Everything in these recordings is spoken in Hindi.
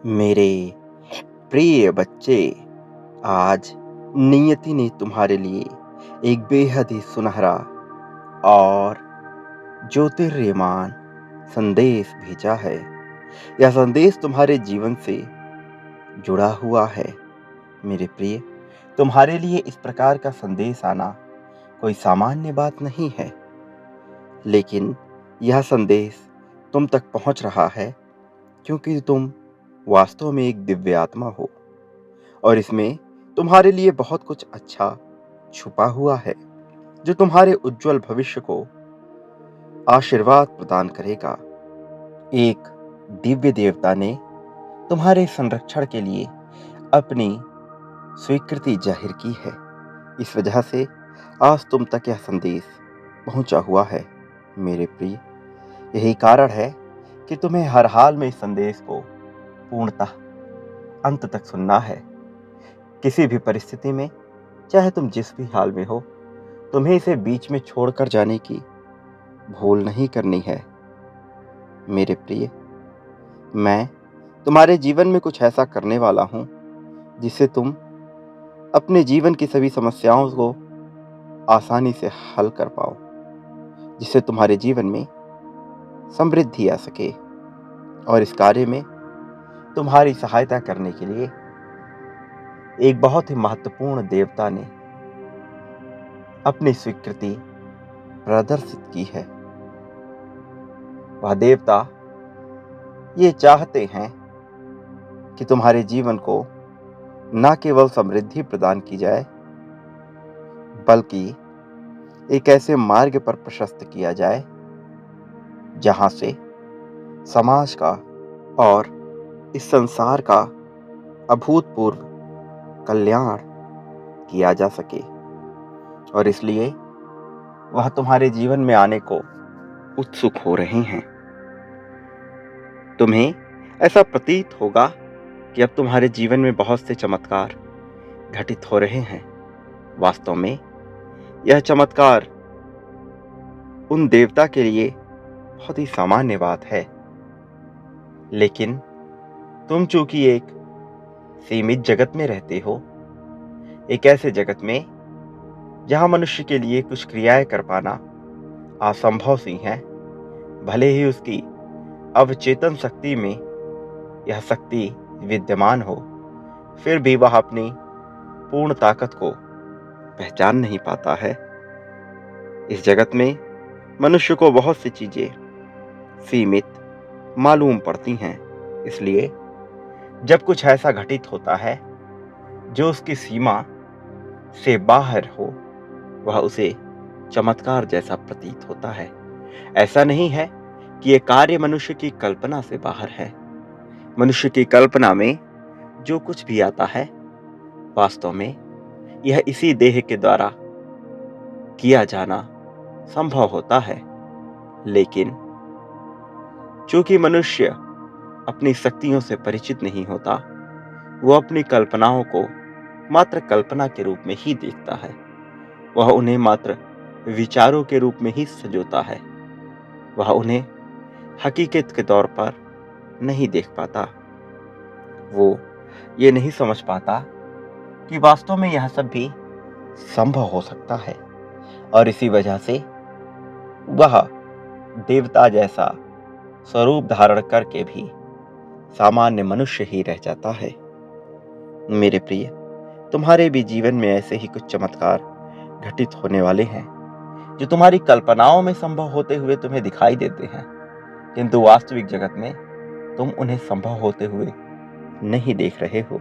मेरे प्रिय बच्चे, आज नियति ने तुम्हारे लिए एक बेहद ही सुनहरा और ज्योतिर्यमान संदेश भेजा है। यह संदेश तुम्हारे जीवन से जुड़ा हुआ है। मेरे प्रिय, तुम्हारे लिए इस प्रकार का संदेश आना कोई सामान्य बात नहीं है, लेकिन यह संदेश तुम तक पहुंच रहा है क्योंकि तुम वास्तव में एक दिव्य आत्मा हो और इसमें तुम्हारे लिए बहुत कुछ अच्छा छुपा हुआ है जो तुम्हारे उज्जवल भविष्य को आशीर्वाद प्रदान करेगा। एक दिव्य देवता ने तुम्हारे संरक्षण के लिए अपनी स्वीकृति जाहिर की है। इस वजह से आज तुम तक यह संदेश पहुंचा हुआ है। मेरे प्रिय, यही कारण है कि तुम्हें हर हाल में इस संदेश को पूर्णतः अंत तक सुनना है। किसी भी परिस्थिति में, चाहे तुम जिस भी हाल में हो, तुम्हें इसे बीच में छोड़कर जाने की भूल नहीं करनी है। मेरे प्रिय, मैं तुम्हारे जीवन में कुछ ऐसा करने वाला हूं जिससे तुम अपने जीवन की सभी समस्याओं को आसानी से हल कर पाओ, जिससे तुम्हारे जीवन में समृद्धि आ सके। और इस कार्य में तुम्हारी सहायता करने के लिए एक बहुत ही महत्वपूर्ण देवता ने अपनी स्वीकृति प्रदर्शित की है। वह देवता ये चाहते हैं कि तुम्हारे जीवन को न केवल समृद्धि प्रदान की जाए, बल्कि एक ऐसे मार्ग पर प्रशस्त किया जाए जहां से समाज का और इस संसार का अभूतपूर्व कल्याण किया जा सके। और इसलिए वह तुम्हारे जीवन में आने को उत्सुक हो रहे हैं। तुम्हें ऐसा प्रतीत होगा कि अब तुम्हारे जीवन में बहुत से चमत्कार घटित हो रहे हैं। वास्तव में यह चमत्कार उन देवता के लिए बहुत ही सामान्य बात है, लेकिन तुम चूंकि एक सीमित जगत में रहते हो, एक ऐसे जगत में जहां मनुष्य के लिए कुछ क्रियाएं कर पाना असंभव सी है, भले ही उसकी अवचेतन शक्ति में यह शक्ति विद्यमान हो, फिर भी वह अपनी पूर्ण ताकत को पहचान नहीं पाता है। इस जगत में मनुष्य को बहुत सी चीजें सीमित मालूम पड़ती हैं। इसलिए जब कुछ ऐसा घटित होता है जो उसकी सीमा से बाहर हो, वह उसे चमत्कार जैसा प्रतीत होता है। ऐसा नहीं है कि यह कार्य मनुष्य की कल्पना से बाहर है। मनुष्य की कल्पना में जो कुछ भी आता है, वास्तव में यह इसी देह के द्वारा किया जाना संभव होता है। लेकिन चूंकि मनुष्य अपनी शक्तियों से परिचित नहीं होता, वह अपनी कल्पनाओं को मात्र कल्पना के रूप में ही देखता है। वह उन्हें मात्र विचारों के रूप में ही संजोता है। वह उन्हें हकीकत के तौर पर नहीं देख पाता। वो ये नहीं समझ पाता कि वास्तव में यह सब भी संभव हो सकता है। और इसी वजह से वह देवता जैसा स्वरूप धारण करके भी सामान्य मनुष्य ही रह जाता है। मेरे प्रिय, तुम्हारे भी जीवन में ऐसे ही कुछ चमत्कार घटित होने वाले हैं जो तुम्हारी कल्पनाओं में संभव होते हुए तुम्हें दिखाई देते हैं, किंतु वास्तविक जगत में तुम उन्हें संभव होते हुए नहीं देख रहे हो।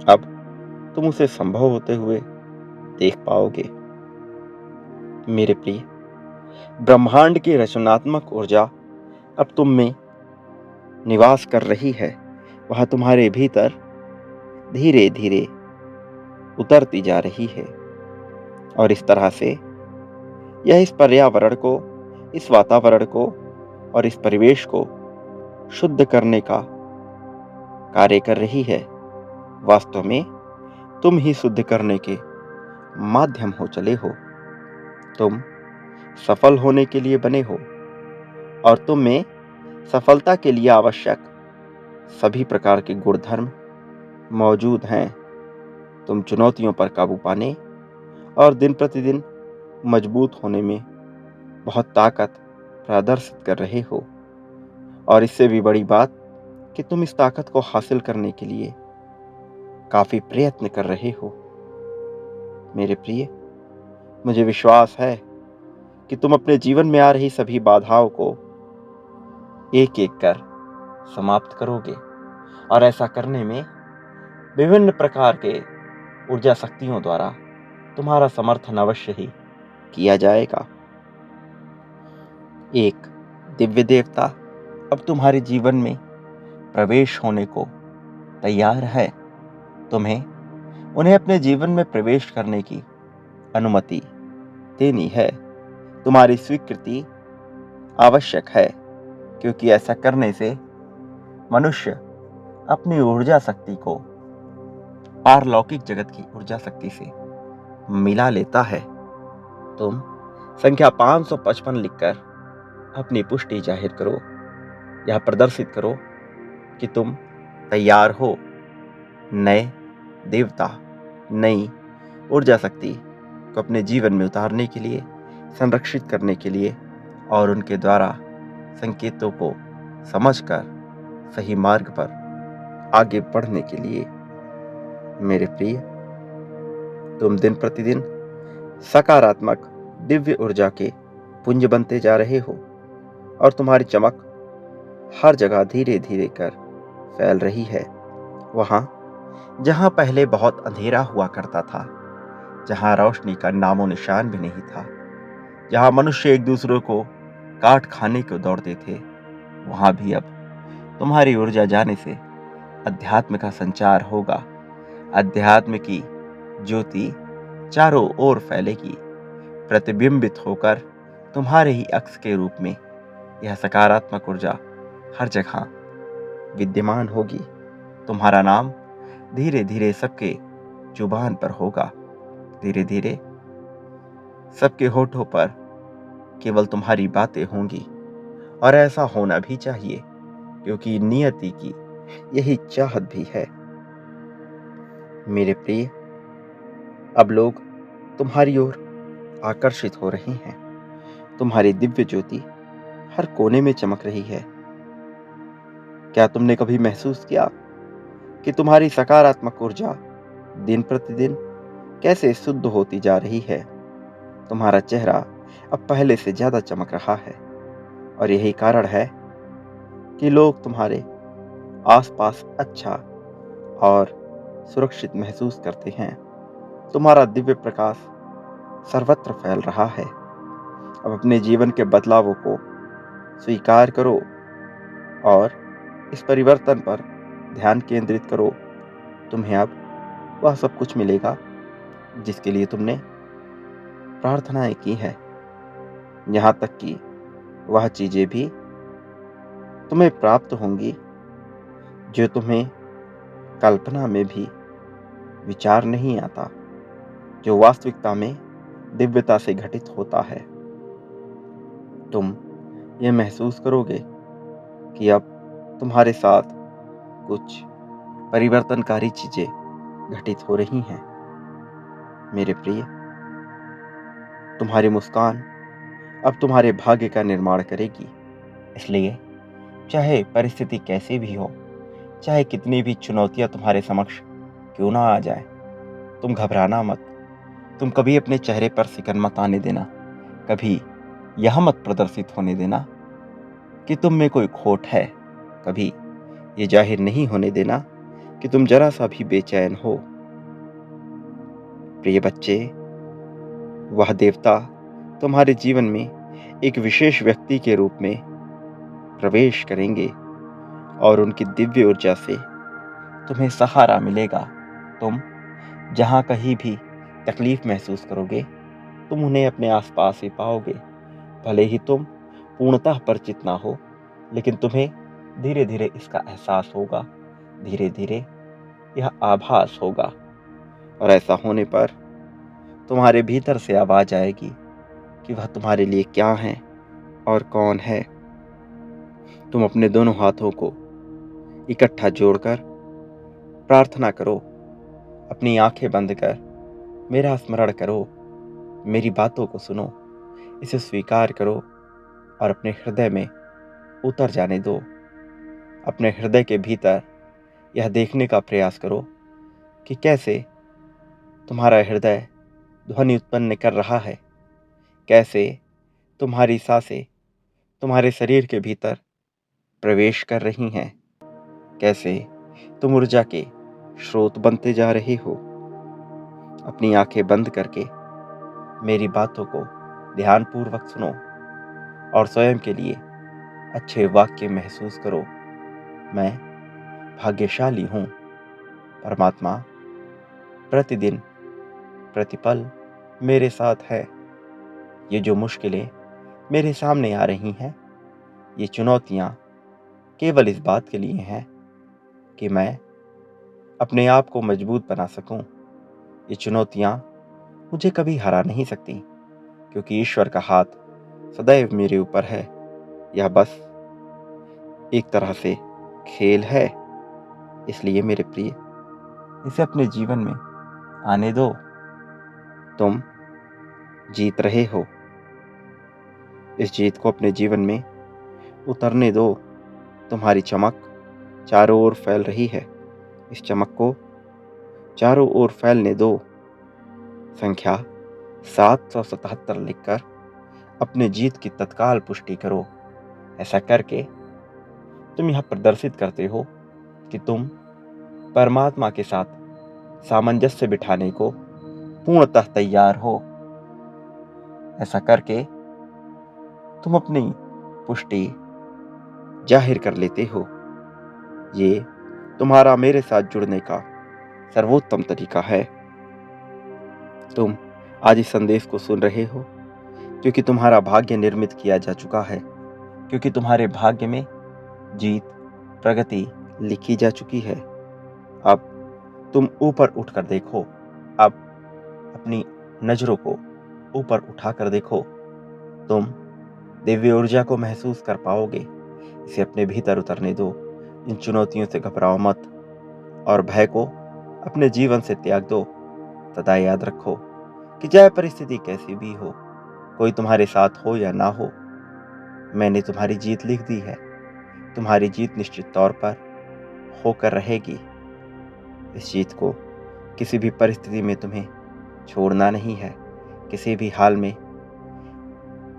अब तुम उसे संभव होते हुए देख पाओगे। मेरे प्रिय, ब्रह्मांड की रचनात्मक ऊर्जा अब तुम में निवास कर रही है। वह तुम्हारे भीतर धीरे धीरे उतरती जा रही है और इस तरह से यह इस पर्यावरण को, इस वातावरण को और इस परिवेश को शुद्ध करने का कार्य कर रही है। वास्तव में तुम ही शुद्ध करने के माध्यम हो चले हो। तुम सफल होने के लिए बने हो और तुम में सफलता के लिए आवश्यक सभी प्रकार के गुणधर्म मौजूद हैं। तुम चुनौतियों पर काबू पाने और दिन प्रतिदिन मजबूत होने में बहुत ताकत प्रदर्शित कर रहे हो। और इससे भी बड़ी बात कि तुम इस ताकत को हासिल करने के लिए काफी प्रयत्न कर रहे हो। मेरे प्रिय, मुझे विश्वास है कि तुम अपने जीवन में आ रही सभी बाधाओं को एक एक कर समाप्त करोगे, और ऐसा करने में विभिन्न प्रकार के ऊर्जा शक्तियों द्वारा तुम्हारा समर्थन अवश्य ही किया जाएगा। एक दिव्य देवता अब तुम्हारे जीवन में प्रवेश होने को तैयार है। तुम्हें उन्हें अपने जीवन में प्रवेश करने की अनुमति देनी है। तुम्हारी स्वीकृति आवश्यक है, क्योंकि ऐसा करने से मनुष्य अपनी ऊर्जा शक्ति को पारलौकिक जगत की ऊर्जा शक्ति से मिला लेता है। तुम संख्या 555 लिखकर अपनी पुष्टि जाहिर करो। यह प्रदर्शित करो कि तुम तैयार हो नए देवता, नई ऊर्जा शक्ति को अपने जीवन में उतारने के लिए, संरक्षित करने के लिए और उनके द्वारा संकेतों को समझकर सही मार्ग पर आगे बढ़ने के लिए। मेरे प्रिय, तुम दिन प्रतिदिन सकारात्मक दिव्य ऊर्जा के पुंज बनते जा रहे हो, और तुम्हारी चमक हर जगह धीरे धीरे कर फैल रही है। वहां जहां पहले बहुत अंधेरा हुआ करता था, जहां रोशनी का नामो निशान भी नहीं था, जहां मनुष्य एक दूसरे को काट खाने को दौड़ते थे, वहां भी अब तुम्हारी ऊर्जा जाने से अध्यात्म का संचार होगा। अध्यात्म की ज्योति चारों ओर फैलेगी, प्रतिबिंबित होकर तुम्हारे ही अक्स के रूप में यह सकारात्मक ऊर्जा हर जगह विद्यमान होगी। तुम्हारा नाम धीरे धीरे सबके जुबान पर होगा। धीरे धीरे सबके होठों पर केवल तुम्हारी बातें होंगी, और ऐसा होना भी चाहिए, क्योंकि नियति की यही चाहत भी है। मेरे प्रिय, अब लोग तुम्हारी ओर आकर्षित हो रहे हैं। तुम्हारी दिव्य ज्योति हर कोने में चमक रही है। क्या तुमने कभी महसूस किया कि तुम्हारी सकारात्मक ऊर्जा दिन प्रतिदिन कैसे शुद्ध होती जा रही है? तुम्हारा चेहरा अब पहले से ज्यादा चमक रहा है, और यही कारण है कि लोग तुम्हारे आसपास अच्छा और सुरक्षित महसूस करते हैं। तुम्हारा दिव्य प्रकाश सर्वत्र फैल रहा है। अब अपने जीवन के बदलावों को स्वीकार करो और इस परिवर्तन पर ध्यान केंद्रित करो। तुम्हें अब वह सब कुछ मिलेगा जिसके लिए तुमने प्रार्थनाएं की है। यहाँ तक कि वह चीजें भी तुम्हें प्राप्त होंगी जो तुम्हें कल्पना में भी विचार नहीं आता, जो वास्तविकता में दिव्यता से घटित होता है। तुम ये महसूस करोगे कि अब तुम्हारे साथ कुछ परिवर्तनकारी चीजें घटित हो रही हैं। मेरे प्रिय, तुम्हारी मुस्कान अब तुम्हारे भाग्य का निर्माण करेगी। इसलिए चाहे परिस्थिति कैसी भी हो, चाहे कितनी भी चुनौतियां तुम्हारे समक्ष क्यों ना आ जाए, तुम घबराना मत। तुम कभी अपने चेहरे पर सिकन मत आने देना। कभी यह मत प्रदर्शित होने देना कि तुम में कोई खोट है। कभी ये जाहिर नहीं होने देना कि तुम जरा सा भी बेचैन हो। प्रिय बच्चे, वह देवता तुम्हारे जीवन में एक विशेष व्यक्ति के रूप में प्रवेश करेंगे, और उनकी दिव्य ऊर्जा से तुम्हें सहारा मिलेगा। तुम जहां कहीं भी तकलीफ महसूस करोगे, तुम उन्हें अपने आसपास ही पाओगे। भले ही तुम पूर्णतः परिचित ना हो, लेकिन तुम्हें धीरे धीरे इसका एहसास होगा, धीरे धीरे यह आभास होगा। और ऐसा होने पर तुम्हारे भीतर से आवाज आएगी कि वह तुम्हारे लिए क्या है और कौन है। तुम अपने दोनों हाथों को इकट्ठा जोड़कर प्रार्थना करो। अपनी आंखें बंद कर मेरा स्मरण करो, मेरी बातों को सुनो, इसे स्वीकार करो और अपने हृदय में उतर जाने दो। अपने हृदय के भीतर यह देखने का प्रयास करो कि कैसे तुम्हारा हृदय ध्वनि उत्पन्न कर रहा है, कैसे तुम्हारी सांसें तुम्हारे शरीर के भीतर प्रवेश कर रही हैं, कैसे तुम ऊर्जा के स्रोत बनते जा रहे हो। अपनी आंखें बंद करके मेरी बातों को ध्यानपूर्वक सुनो और स्वयं के लिए अच्छे वाक्य महसूस करो। मैं भाग्यशाली हूँ। परमात्मा प्रतिदिन प्रतिपल मेरे साथ है। ये जो मुश्किलें मेरे सामने आ रही हैं, ये चुनौतियाँ केवल इस बात के लिए हैं कि मैं अपने आप को मजबूत बना सकूं। ये चुनौतियाँ मुझे कभी हरा नहीं सकती, क्योंकि ईश्वर का हाथ सदैव मेरे ऊपर है। यह बस एक तरह से खेल है, इसलिए मेरे प्रिय, इसे अपने जीवन में आने दो। तुम जीत रहे हो। इस जीत को अपने जीवन में उतरने दो। तुम्हारी चमक चारों ओर फैल रही है। इस चमक को चारों ओर फैलने दो। संख्या 777 लिखकर अपने जीत की तत्काल पुष्टि करो। ऐसा करके तुम यह प्रदर्शित करते हो कि तुम परमात्मा के साथ सामंजस्य बिठाने को पूर्णतः तैयार हो। ऐसा करके तुम अपनी पुष्टि जाहिर कर लेते हो। ये तुम्हारा मेरे साथ जुड़ने का सर्वोत्तम तरीका है। तुम आज इस संदेश को सुन रहे हो क्योंकि तुम्हारा भाग्य निर्मित किया जा चुका है, क्योंकि तुम्हारे भाग्य में जीत प्रगति लिखी जा चुकी है। अब तुम ऊपर उठकर देखो। अब अपनी नजरों को ऊपर उठाकर देखो। तुम दिव्य ऊर्जा को महसूस कर पाओगे। इसे अपने भीतर उतरने दो। इन चुनौतियों से घबराओ मत और भय को अपने जीवन से त्याग दो। सदा याद रखो कि चाहे परिस्थिति कैसी भी हो, कोई तुम्हारे साथ हो या ना हो, मैंने तुम्हारी जीत लिख दी है। तुम्हारी जीत निश्चित तौर पर होकर रहेगी। इस जीत को किसी भी परिस्थिति में तुम्हें छोड़ना नहीं है। किसी भी हाल में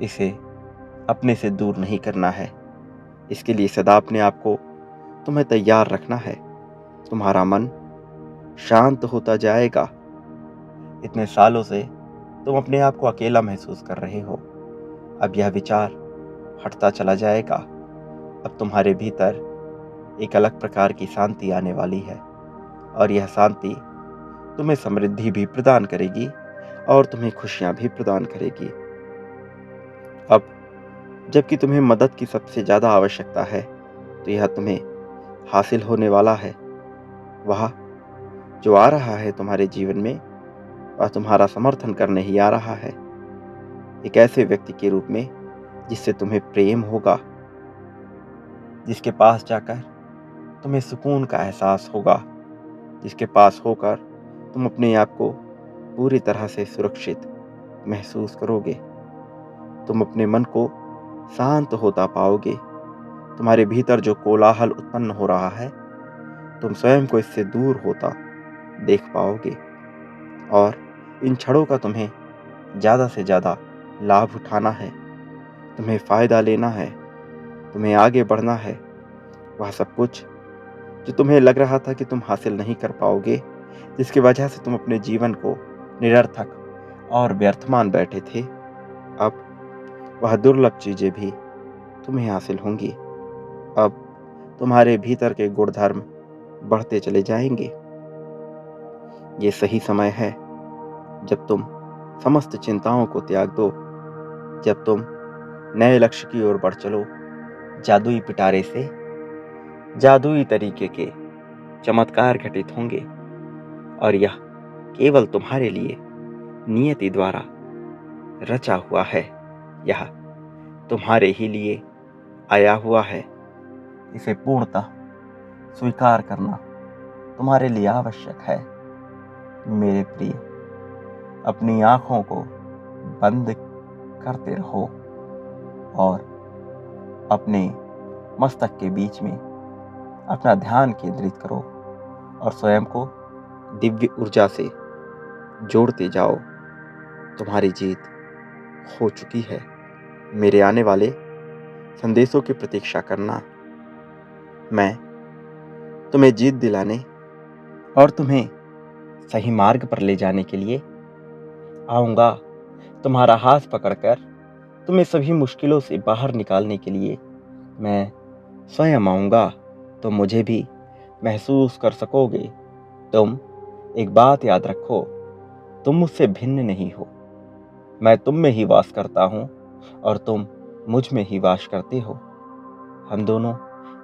इसे अपने से दूर नहीं करना है। इसके लिए सदा अपने आप को तुम्हें तैयार रखना है। तुम्हारा मन शांत होता जाएगा। इतने सालों से तुम अपने आप को अकेला महसूस कर रहे हो। अब यह विचार हटता चला जाएगा। अब तुम्हारे भीतर एक अलग प्रकार की शांति आने वाली है और यह शांति तुम्हें समृद्धि भी प्रदान करेगी और तुम्हें खुशियां भी प्रदान करेगी। अब जबकि तुम्हें मदद की सबसे ज्यादा आवश्यकता है, तो यह तुम्हें हासिल होने वाला है। वह जो आ रहा है तुम्हारे जीवन में, वह तुम्हारा समर्थन करने ही आ रहा है। एक ऐसे व्यक्ति के रूप में जिससे तुम्हें प्रेम होगा, जिसके पास जाकर तुम्हें सुकून का एहसास होगा, जिसके पास होकर तुम अपने आप को पूरी तरह से सुरक्षित महसूस करोगे। तुम अपने मन को शांत होता पाओगे। तुम्हारे भीतर जो कोलाहल उत्पन्न हो रहा है, तुम स्वयं को इससे दूर होता देख पाओगे और इन क्षणों का तुम्हें ज़्यादा से ज़्यादा लाभ उठाना है। तुम्हें फ़ायदा लेना है, तुम्हें आगे बढ़ना है। वह सब कुछ जो तुम्हें लग रहा था कि तुम हासिल नहीं कर पाओगे, जिसकी वजह से तुम अपने जीवन को निरर्थक और व्यर्थ मान बैठे थे, अब वह दुर्लभ चीज़ें भी तुम्हें हासिल होंगी। अब तुम्हारे भीतर के गुणधर्म बढ़ते चले जाएंगे। ये सही समय है जब तुम समस्त चिंताओं को त्याग दो, जब तुम नए लक्ष्य की ओर बढ़ चलो। जादुई पिटारे से जादुई तरीके के चमत्कार घटित होंगे और यह केवल तुम्हारे लिए नियति द्वारा रचा हुआ है। यह तुम्हारे ही लिए आया हुआ है। इसे पूर्णतः स्वीकार करना तुम्हारे लिए आवश्यक है। मेरे प्रिय, अपनी आंखों को बंद करते रहो और अपने मस्तक के बीच में अपना ध्यान केंद्रित करो और स्वयं को दिव्य ऊर्जा से जोड़ते जाओ। तुम्हारी जीत हो चुकी है। मेरे आने वाले संदेशों की प्रतीक्षा करना। मैं तुम्हें जीत दिलाने और तुम्हें सही मार्ग पर ले जाने के लिए आऊंगा। तुम्हारा हाथ पकड़कर तुम्हें सभी मुश्किलों से बाहर निकालने के लिए मैं स्वयं आऊंगा। तुम मुझे भी महसूस कर सकोगे। तुम एक बात याद रखो, तुम मुझसे भिन्न नहीं हो। मैं तुम में ही वास करता हूं और तुम मुझ में ही वास करते हो। हम दोनों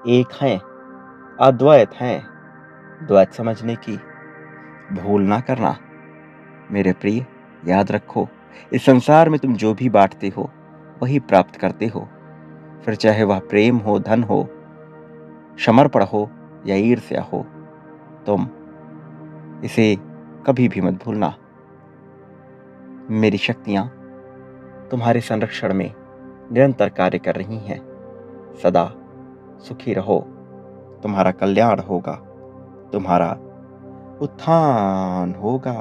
एक हैं, अद्वैत हैं। द्वैत समझने की भूल ना करना। मेरे प्रिय, याद रखो, इस संसार में तुम जो भी बांटते हो वही प्राप्त करते हो। फिर चाहे वह प्रेम हो, धन हो, समर्पण हो या ईर्ष्या हो, तुम इसे कभी भी मत भूलना। मेरी शक्तियां तुम्हारे संरक्षण में निरंतर कार्य कर रही हैं। सदा सुखी रहो। तुम्हारा कल्याण होगा, तुम्हारा उत्थान होगा।